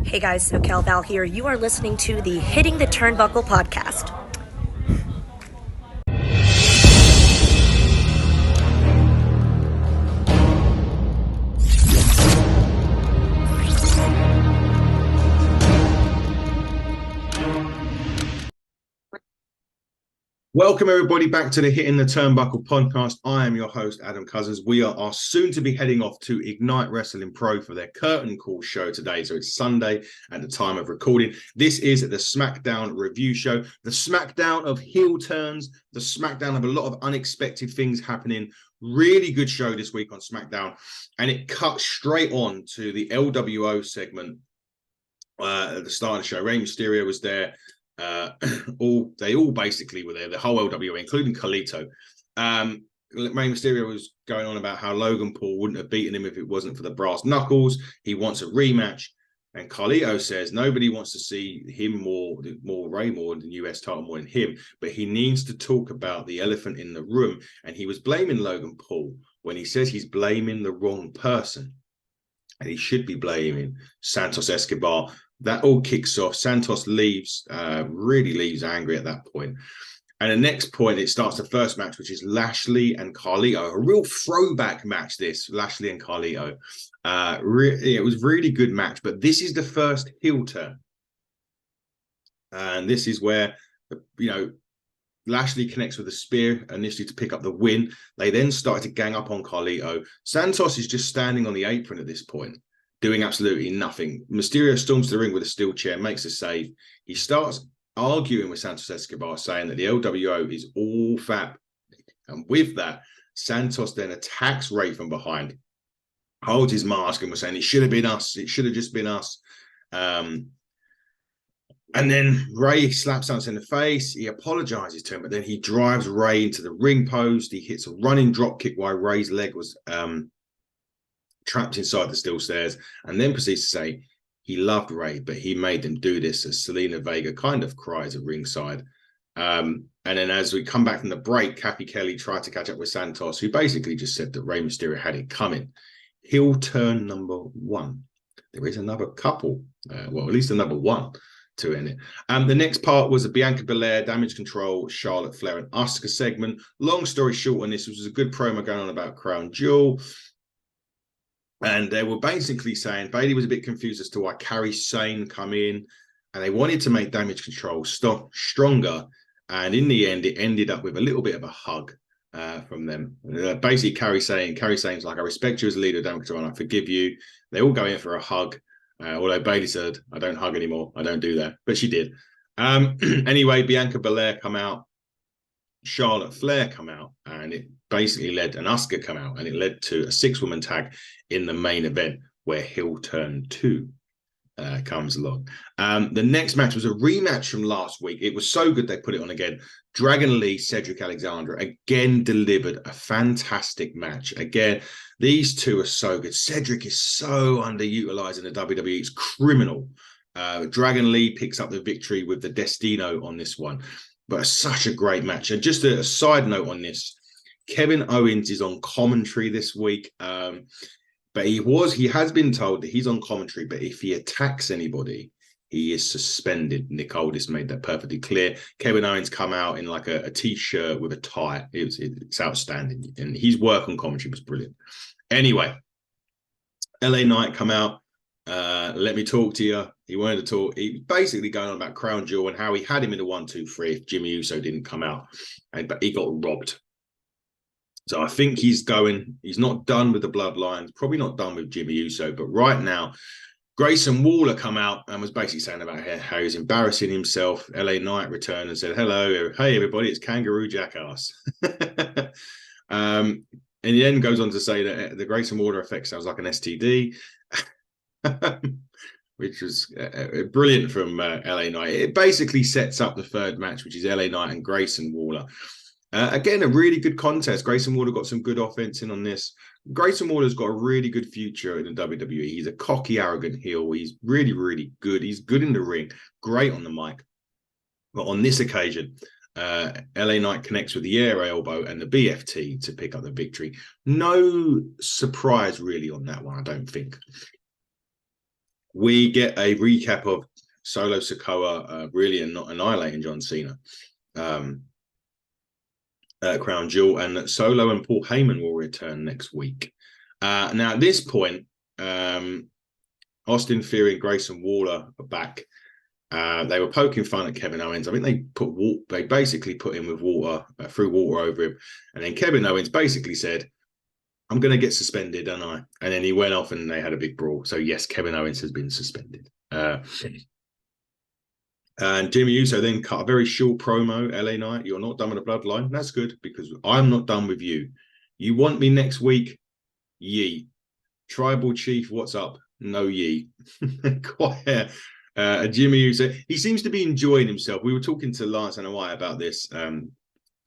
Hey guys, SoCal Val here. You are listening to the Hitting the Turnbuckle podcast. Welcome everybody back to the Hitting the Turnbuckle podcast. I am your host, Adam Cousins. We are soon to be heading off to Ignite Wrestling Pro for their curtain call show today. So it's Sunday at the time of recording. This is the Smackdown review show, the Smackdown of heel turns, the Smackdown of a lot of unexpected things happening. Really good show this week on Smackdown. And it cut straight on to the LWO segment at the start of the show. Rey Mysterio was there. They all basically were there, the whole LWA, including Carlito. Rey Mysterio was going on about how Logan Paul wouldn't have beaten him if it wasn't for the brass knuckles. He wants a rematch, and Carlito says nobody wants to see him more Rey more than US title more than him, but he needs to talk about the elephant in the room. And he was blaming Logan Paul when he says he's blaming the wrong person, and he should be blaming Santos Escobar. That all kicks off. Santos leaves, really leaves angry at that point. And the next point, it starts the first match, which is Lashley and Carlito. A real throwback match, this, Lashley and Carlito. It was a really good match, but this is the first heel turn. And this is where, Lashley connects with a spear initially to pick up the win. They then started to gang up on Carlito. Santos is just standing on the apron at this point, doing absolutely nothing. Mysterio storms the ring with a steel chair, makes a save. He starts arguing with Santos Escobar, saying that the LWO is all fat. And with that, Santos then attacks Rey from behind, holds his mask, and was saying, it should have been us. It should have just been us. And then Rey slaps Santos in the face. He apologizes to him, but then he drives Rey into the ring post. He hits a running drop kick while Rey's leg was trapped inside the steel stairs, and then proceeds to say he loved Rey, but he made them do this, as Selena Vega kind of cries at ringside. And then as we come back from the break, Kathy Kelly tried to catch up with Santos, who basically just said that Rey Mysterio had it coming. Heel turn number one. There is another couple, at least another one to end it. The next part was a Bianca Belair, Damage Control, Charlotte Flair, and Asuka segment. Long story short on this, was a good promo going on about Crown Jewel. And they were basically saying Bayley was a bit confused as to why Kairi Sane come in, and they wanted to make Damage Control stronger. And in the end, it ended up with a little bit of a hug from them. Basically, Kairi Sane's like, I respect you as a leader of Damage Control, and I forgive you. They all go in for a hug. Although Bayley said, I don't hug anymore. I don't do that. But she did. Anyway, Bianca Belair come out. Charlotte Flair come out, and it basically led, and Asuka come out, and it led to a 6-woman tag in the main event where heel turn 2 comes along. The next match was a rematch from last week. It was so good they put it on again. Dragon Lee, Cedric Alexander again delivered a fantastic match. Again, these two are so good. Cedric is so underutilized in the WWE. It's criminal. Dragon Lee picks up the victory with the Destino on this one. But such a great match. And just a side note on this, Kevin Owens is on commentary this week. But he has been told that he's on commentary, but if he attacks anybody, he is suspended. Nick Aldis made that perfectly clear. Kevin Owens come out in like a t-shirt with a tie. It's outstanding. And his work on commentary was brilliant. Anyway, LA Knight come out. Let me talk to you. He wanted to talk. He basically going on about Crown Jewel and how he had him in the 1, 2, 3 if Jimmy Uso didn't come out, but he got robbed. So I think he's not done with the bloodlines, probably not done with Jimmy Uso, but right now, Grayson Waller come out and was basically saying about how he's embarrassing himself. LA Knight returned and said, hello, hey everybody, it's Kangaroo Jackass. And he then goes on to say that the Grayson Waller effect sounds like an STD. Which was brilliant from LA Knight. It basically sets up the third match, which is LA Knight and Grayson Waller. Again, a really good contest. Grayson Waller got some good offense in on this. Grayson Waller's got a really good future in the WWE. He's a cocky, arrogant heel. He's really, really good. He's good in the ring, great on the mic. But on this occasion, LA Knight connects with the air elbow and the BFT to pick up the victory. No surprise really on that one, I don't think. we get a recap of Solo Sikoa really not annihilating John Cena. Crown Jewel, and Solo and Paul Heyman will return next week. Now, at this point, Austin Theory and Grayson Waller are back. They were poking fun at Kevin Owens. I think they basically put him with water, threw water over him, and then Kevin Owens basically said, "I'm going to get suspended, aren't I?" And then he went off, and they had a big brawl. So yes, Kevin Owens has been suspended. And Jimmy Uso then cut a very short promo. LA Knight, you're not done with the bloodline. That's good, because I'm not done with you. You want me next week? Yeet. Tribal Chief, what's up? No yeet. Quite Jimmy Uso. He seems to be enjoying himself. We were talking to Lance and Wyatt about this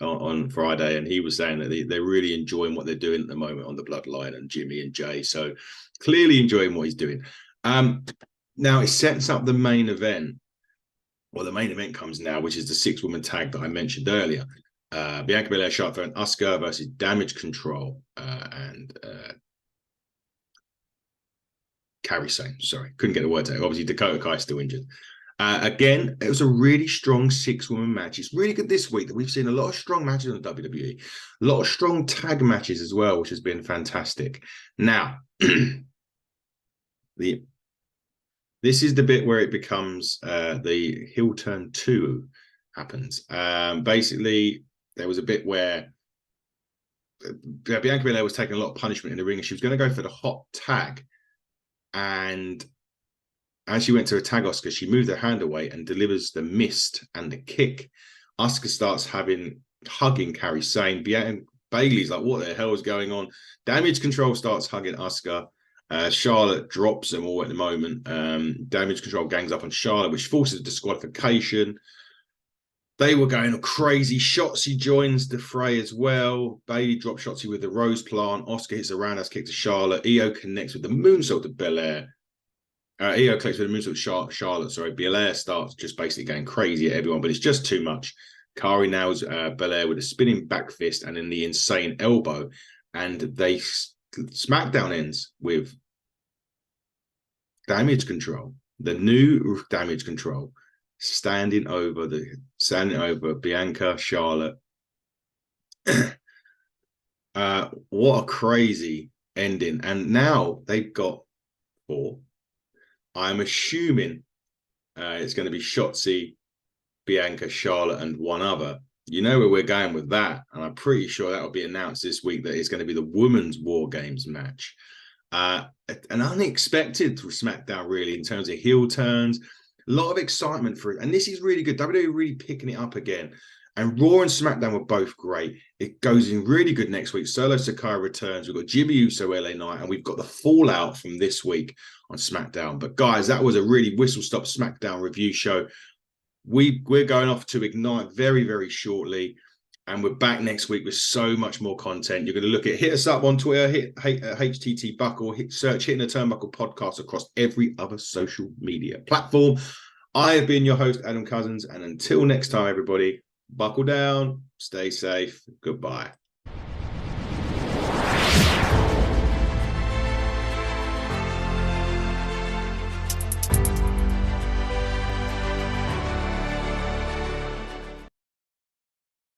on Friday, and he was saying that they're really enjoying what they're doing at the moment on the bloodline, and Jimmy and Jay. So clearly enjoying what he's doing. Now it sets up the main event. Well, the main event comes now, which is the 6-woman tag that I mentioned earlier. Bianca Belair, Charlotte Flair, and Asuka versus Damage Control and Kairi Sane. Sorry, couldn't get the words out. Obviously, Dakota Kai is still injured. Again, it was a really strong 6-woman match. It's really good this week that we've seen a lot of strong matches on WWE. A lot of strong tag matches as well, which has been fantastic. Now, this is the bit where it becomes the heel turn 2 happens. Basically, there was a bit where Bianca Belair was taking a lot of punishment in the ring, and she was going to go for the hot tag. And as she went to attack Asuka, she moved her hand away and delivers the mist and the kick. Asuka starts hugging Kairi Sane. Bailey's like, what the hell is going on? Damage Control starts hugging Asuka. Charlotte drops them all at the moment. Damage Control gangs up on Charlotte, which forces a disqualification. They were going crazy. Shotzi joins the fray as well. Bailey drops Shotzi with the rose plant. Asuka hits a roundhouse kick to Charlotte. Io connects with the moonsault to Belair. Io connects with the moonsault to Charlotte. Sorry, Belair starts just basically going crazy at everyone, but it's just too much. Kairi nails Belair with a spinning back fist and then the insane elbow. And Smackdown ends with Damage Control, the new Damage Control, standing over Bianca, Charlotte. What a crazy ending. And now they've got 4. I'm assuming it's going to be Shotzi, Bianca, Charlotte, and one other. You know where we're going with that, and I'm pretty sure that will be announced this week that it's going to be the Women's War Games match. An unexpected SmackDown, really, in terms of heel turns. A lot of excitement for it, and this is really good. WWE really picking it up again. And Raw and SmackDown were both great. It goes in really good next week. Solo Sikoa returns. We've got Jimmy Uso, LA Knight, and we've got the fallout from this week on SmackDown. But guys, that was a really whistle-stop SmackDown review show. We're going off to Ignite very, very shortly, and we're back next week with so much more content. You're going to hit us up on Twitter, hit HTT Buckle, search Hitting the Turnbuckle podcast across every other social media platform. I have been your host, Adam Cousins, and until next time, everybody, buckle down, stay safe, goodbye.